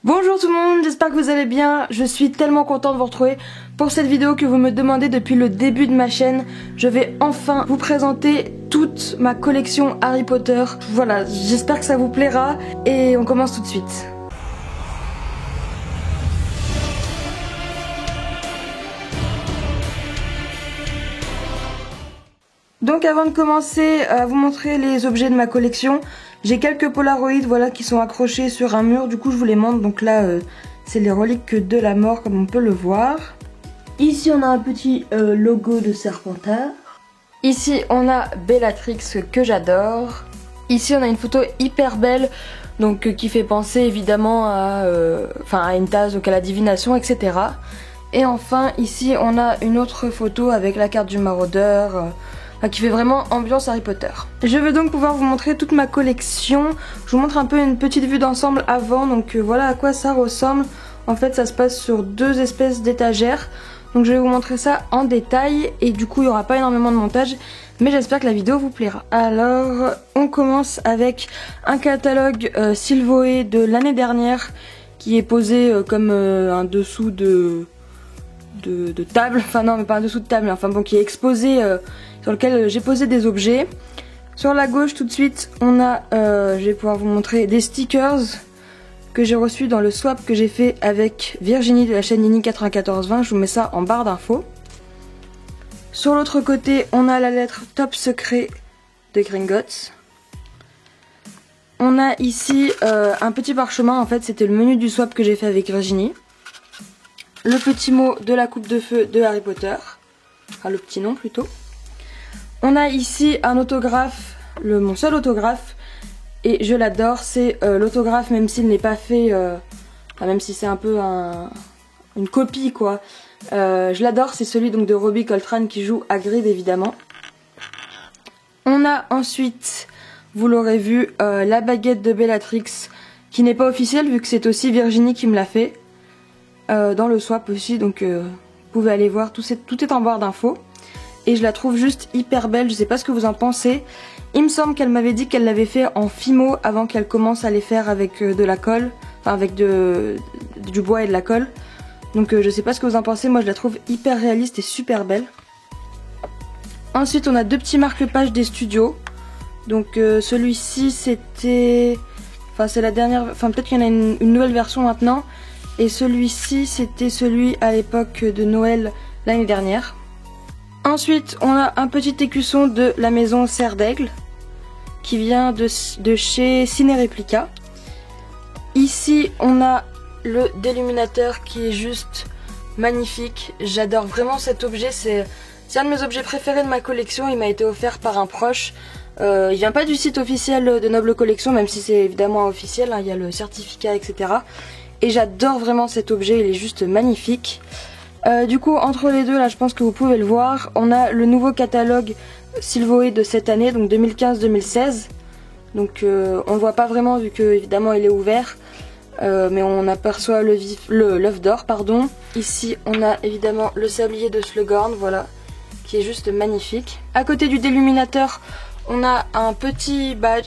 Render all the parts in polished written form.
Bonjour tout le monde, j'espère que vous allez bien. Je suis tellement contente de vous retrouver pour cette vidéo que vous me demandez depuis le début de ma chaîne. Je vais enfin vous présenter toute ma collection Harry Potter. Voilà, j'espère que ça vous plaira et on commence tout de suite. Donc avant de commencer à vous montrer les objets de ma collection, j'ai quelques Polaroids voilà, qui sont accrochés sur un mur, du coup je vous les montre. Donc là c'est les reliques de la mort comme on peut le voir. Ici on a un petit logo de Serpentard. Ici on a Bellatrix que j'adore. Ici on a une photo hyper belle donc qui fait penser évidemment à une tasse, donc à la divination, etc. Et enfin ici on a une autre photo avec la carte du maraudeur. Qui fait vraiment ambiance Harry Potter. Je vais donc pouvoir vous montrer toute ma collection. Je vous montre un peu une petite vue d'ensemble avant, donc voilà à quoi ça ressemble. En fait ça se passe sur deux espèces d'étagères. Donc je vais vous montrer ça en détail et du coup il n'y aura pas énormément de montage. Mais j'espère que la vidéo vous plaira. Alors on commence avec un catalogue Silvoé de l'année dernière qui est posé comme un dessous de table. Enfin non mais pas un dessous de table, mais enfin bon qui est exposé sur lequel j'ai posé des objets. Sur la gauche tout de suite on a, je vais pouvoir vous montrer des stickers que j'ai reçus dans le swap que j'ai fait avec Virginie de la chaîne Nini9420, je vous mets ça en barre d'infos. Sur l'autre côté on a la lettre Top Secret de Gringotts. On a ici un petit parchemin, en fait c'était le menu du swap que j'ai fait avec Virginie. Le petit mot de la coupe de feu de Harry Potter, enfin le petit nom plutôt. On a ici un autographe, mon seul autographe, et je l'adore, c'est l'autographe même s'il n'est pas fait, même si c'est un peu une copie quoi. Je l'adore, c'est celui donc de Robbie Coltrane qui joue Hagrid évidemment. On a ensuite, vous l'aurez vu, la baguette de Bellatrix qui n'est pas officielle vu que c'est aussi Virginie qui me l'a fait. Dans le swap aussi, donc vous pouvez aller voir, tout est en barre d'infos. Et je la trouve juste hyper belle, je sais pas ce que vous en pensez. Il me semble qu'elle m'avait dit qu'elle l'avait fait en fimo avant qu'elle commence à les faire avec de la colle, enfin avec du bois et de la colle. Donc je sais pas ce que vous en pensez, moi je la trouve hyper réaliste et super belle. Ensuite on a deux petits marque-pages des studios. Donc celui-ci c'était, enfin c'est la dernière, enfin peut-être qu'il y en a une nouvelle version maintenant. Et celui-ci c'était celui à l'époque de Noël l'année dernière. Ensuite on a un petit écusson de la maison Serre d'Aigle qui vient de chez Ciné Replica. Ici on a le déluminateur qui est juste magnifique. J'adore vraiment cet objet, c'est un de mes objets préférés de ma collection. Il m'a été offert par un proche. Il vient pas du site officiel de Noble Collection, même si c'est évidemment officiel, hein, il y a le certificat etc. Et j'adore vraiment cet objet, il est juste magnifique. Du coup entre les deux là je pense que vous pouvez le voir, on a le nouveau catalogue Silvoé de cette année, donc 2015-2016. Donc on le voit pas vraiment vu que évidemment il est ouvert, mais on aperçoit l'œuf d'or pardon. Ici on a évidemment le sablier de Slughorn, voilà, qui est juste magnifique. À côté du déluminateur on a un petit badge,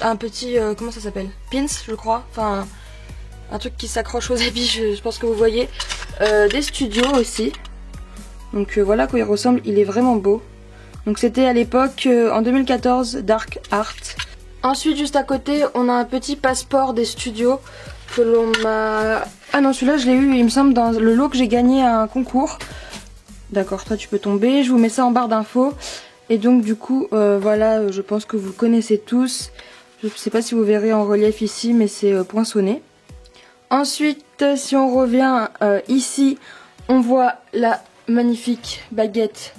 comment ça s'appelle, pins je crois, enfin un truc qui s'accroche aux habits, je pense que vous voyez. Des studios aussi. Donc voilà à quoi il ressemble, il est vraiment beau. Donc c'était à l'époque en 2014 Dark Art. Ensuite juste à côté on a un petit passeport des studios que l'on m'a... Ah non celui-là je l'ai eu il me semble dans le lot que j'ai gagné à un concours. D'accord, toi tu peux tomber, je vous mets ça en barre d'infos. Et donc du coup voilà, je pense que vous le connaissez tous. Je sais pas si vous verrez en relief ici mais c'est poinçonné. Ensuite si on revient ici on voit la magnifique baguette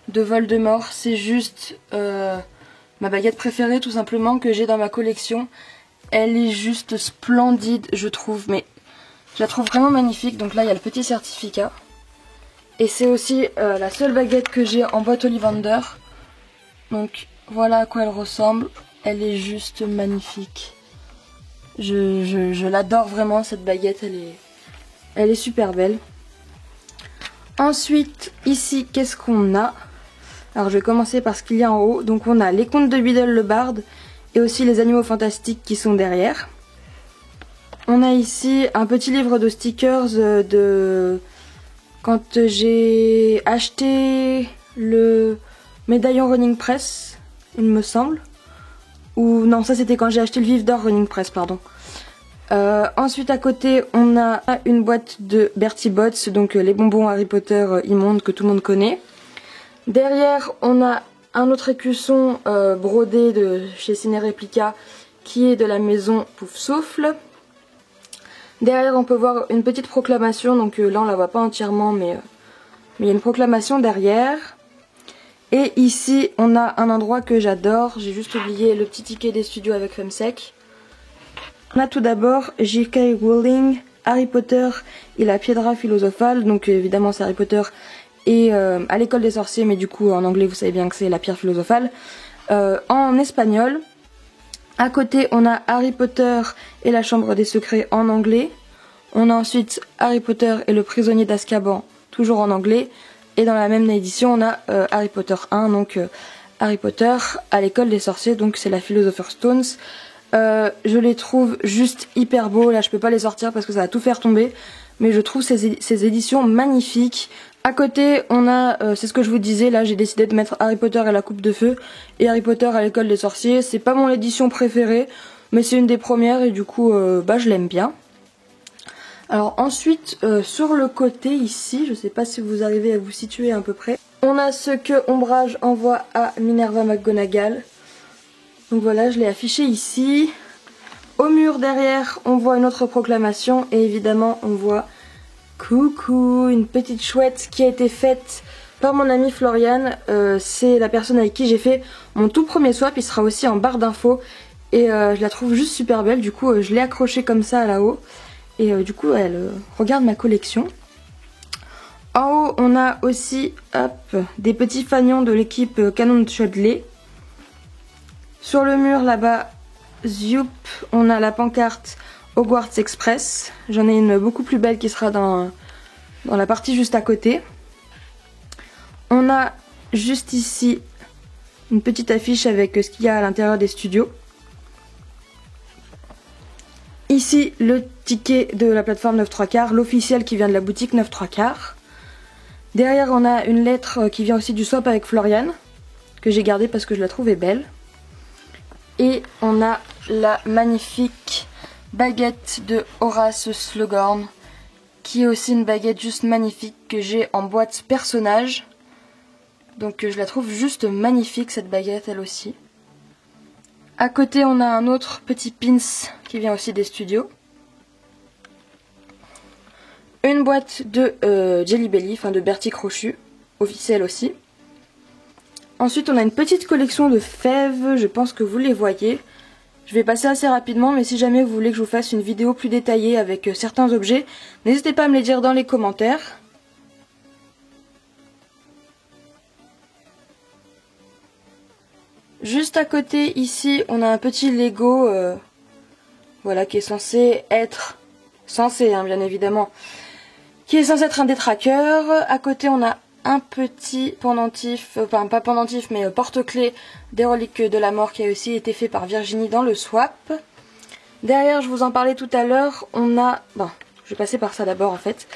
de Voldemort. C'est juste ma baguette préférée tout simplement que j'ai dans ma collection. Elle est juste splendide je trouve, mais je la trouve vraiment magnifique. Donc là il y a le petit certificat. Et c'est aussi la seule baguette que j'ai en boîte Ollivander. Donc voilà à quoi elle ressemble. Elle est juste magnifique. Je l'adore vraiment cette baguette, elle est super belle. Ensuite ici qu'est-ce qu'on a? Alors je vais commencer par ce qu'il y a en haut. Donc on a les contes de Biddle le barde et aussi les animaux fantastiques qui sont derrière. On a ici un petit livre de stickers de quand j'ai acheté le médaillon Running Press, il me semble. Ou non, ça c'était quand j'ai acheté le Vif d'Or Running Press, pardon. Ensuite à côté on a une boîte de Bertie Bott's, donc les bonbons Harry Potter immondes que tout le monde connaît. Derrière on a un autre écusson brodé de chez Ciné Replica qui est de la maison Pouf Souffle. Derrière on peut voir une petite proclamation, donc là on la voit pas entièrement mais il y a une proclamation derrière. Et ici on a un endroit que j'adore, j'ai juste oublié le petit ticket des studios avec Femsec. On a tout d'abord J.K. Rowling, Harry Potter et la Piedra Philosophale, donc évidemment c'est Harry Potter et à l'école des sorciers, mais du coup en anglais vous savez bien que c'est la pierre philosophale, en espagnol. À côté on a Harry Potter et la chambre des secrets en anglais. On a ensuite Harry Potter et le prisonnier d'Azkaban, toujours en anglais. Et dans la même édition on a Harry Potter 1, donc Harry Potter à l'école des sorciers, donc c'est la Philosopher's Stones. Je les trouve juste hyper beaux, là je peux pas les sortir parce que ça va tout faire tomber, mais je trouve ces éditions magnifiques. À côté on a, c'est ce que je vous disais, là j'ai décidé de mettre Harry Potter et la coupe de feu et Harry Potter à l'école des sorciers. C'est pas mon édition préférée, mais c'est une des premières et du coup je l'aime bien. Alors ensuite sur le côté ici, je sais pas si vous arrivez à vous situer à peu près, on a ce que Ombrage envoie à Minerva McGonagall. Donc voilà, je l'ai affiché ici. Au mur derrière, on voit une autre proclamation et évidemment on voit coucou, une petite chouette qui a été faite par mon amie Floriane. C'est la personne avec qui j'ai fait mon tout premier swap, il sera aussi en barre d'infos et je la trouve juste super belle, du coup je l'ai accrochée comme ça là-haut et du coup elle regarde ma collection. En haut on a aussi des petits fanions de l'équipe Canon de Chudley. Sur le mur là-bas, zoup, on a la pancarte Hogwarts Express. J'en ai une beaucoup plus belle qui sera dans la partie juste à côté. On a juste ici une petite affiche avec ce qu'il y a à l'intérieur des studios. Ici le ticket de la plateforme 9 3/4, l'officiel qui vient de la boutique 9 3/4. Derrière on a une lettre qui vient aussi du swap avec Floriane, que j'ai gardée parce que je la trouvais belle. Et on a la magnifique baguette de Horace Slughorn, qui est aussi une baguette juste magnifique que j'ai en boîte personnage. Donc je la trouve juste magnifique cette baguette elle aussi. À côté on a un autre petit pins qui vient aussi des studios. Une boîte de Jelly Belly, enfin de Bertie Crochu, officielle aussi. Ensuite on a une petite collection de fèves, je pense que vous les voyez. Je vais passer assez rapidement, mais si jamais vous voulez que je vous fasse une vidéo plus détaillée avec certains objets, n'hésitez pas à me les dire dans les commentaires. Juste à côté ici on a un petit Lego voilà, qui est censé être, bien évidemment, qui est censé être un détraqueur. À côté on a un petit pendentif, enfin pas pendentif mais porte-clés des reliques de la mort qui a aussi été fait par Virginie dans le swap. Derrière, je vous en parlais tout à l'heure, on a, bon, je vais passer par ça d'abord en fait,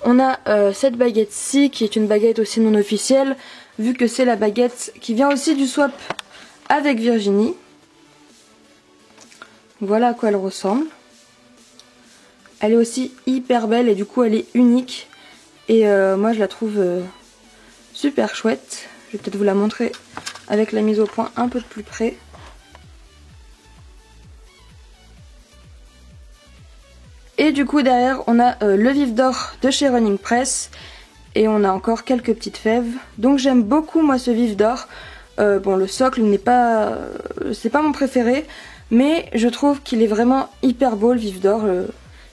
on a cette baguette-ci qui est une baguette aussi non officielle, vu que c'est la baguette qui vient aussi du swap avec Virginie. Voilà à quoi elle ressemble. Elle est aussi hyper belle et du coup elle est unique et moi je la trouve super chouette. Je vais peut-être vous la montrer avec la mise au point un peu de plus près. Et du coup derrière on a le Vif d'Or de chez Running Press. Et on a encore quelques petites fèves. Donc j'aime beaucoup moi ce Vif d'Or. Bon, le socle n'est pas... c'est pas mon préféré. Mais je trouve qu'il est vraiment hyper beau le Vif d'Or.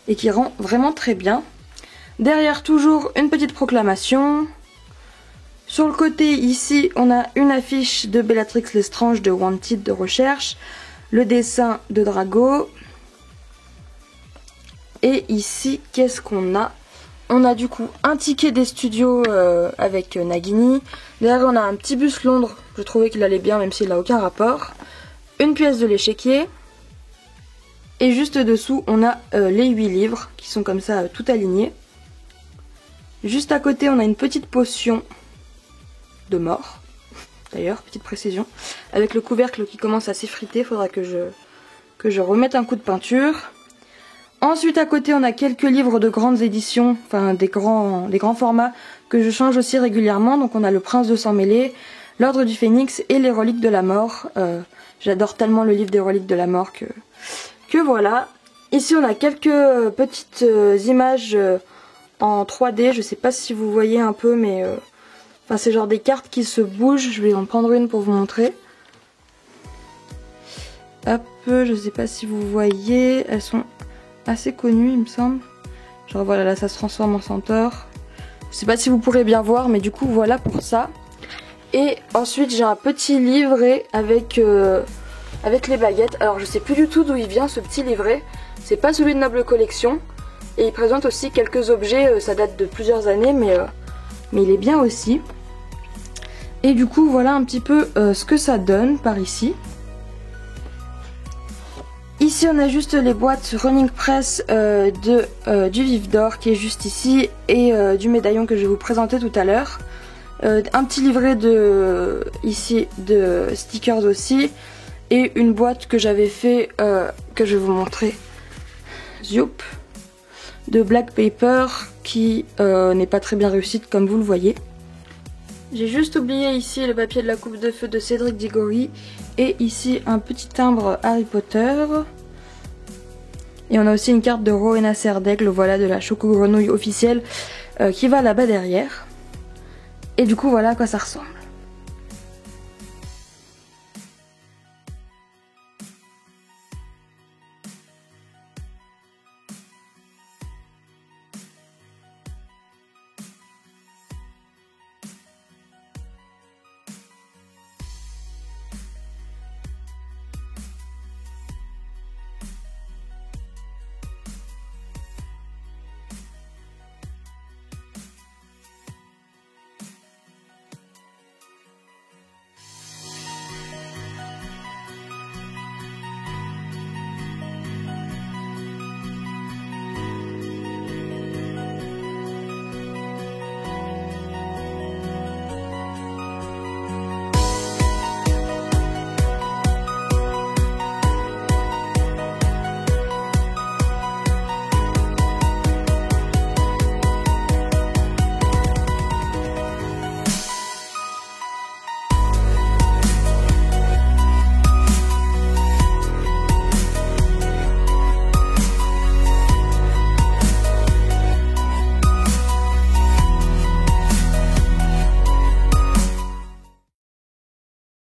Et qui rend vraiment très bien. Derrière toujours une petite proclamation. Sur le côté ici on a une affiche de Bellatrix Lestrange de Wanted de recherche. Le dessin de Drago. Et ici qu'est-ce qu'on a? On a du coup un ticket des studios avec Nagini. Derrière on a un petit bus Londres. Je trouvais qu'il allait bien même s'il n'a aucun rapport. Une pièce de l'échiquier. Et juste dessous, on a les 8 livres qui sont comme ça tout alignés. Juste à côté, on a une petite potion de mort, d'ailleurs, petite précision, avec le couvercle qui commence à s'effriter, il faudra que je remette un coup de peinture. Ensuite, à côté, on a quelques livres de grandes éditions, enfin des grands formats que je change aussi régulièrement. Donc on a le Prince de Sang Mêlé, l'Ordre du Phénix et les Reliques de la Mort. J'adore tellement le livre des Reliques de la Mort que voilà. Ici, on a quelques petites images en 3D, je sais pas si vous voyez un peu, mais enfin, c'est genre des cartes qui se bougent. Je vais en prendre une pour vous montrer. Hop, je sais pas si vous voyez, elles sont assez connues il me semble. Genre voilà, là ça se transforme en centaure. Je sais pas si vous pourrez bien voir, mais du coup voilà pour ça. Et ensuite j'ai un petit livret avec les baguettes. Alors je sais plus du tout d'où il vient ce petit livret. C'est pas celui de Noble Collection. Et il présente aussi quelques objets, ça date de plusieurs années, mais il est bien aussi. Et du coup voilà un petit peu ce que ça donne par ici. Ici on a juste les boîtes Running Press du Vif d'Or qui est juste ici, et du médaillon que je vais vous présenter tout à l'heure. Un petit livret ici de stickers aussi, et une boîte que j'avais fait, que je vais vous montrer, Zoup, de Black Paper, qui n'est pas très bien réussite comme vous le voyez. J'ai juste oublié ici le papier de la coupe de feu de Cédric Diggory, et ici un petit timbre Harry Potter. Et on a aussi une carte de Rowena Serdaigle, voilà, de la Choco Grenouille officielle, qui va là-bas derrière. Et du coup voilà à quoi ça ressemble.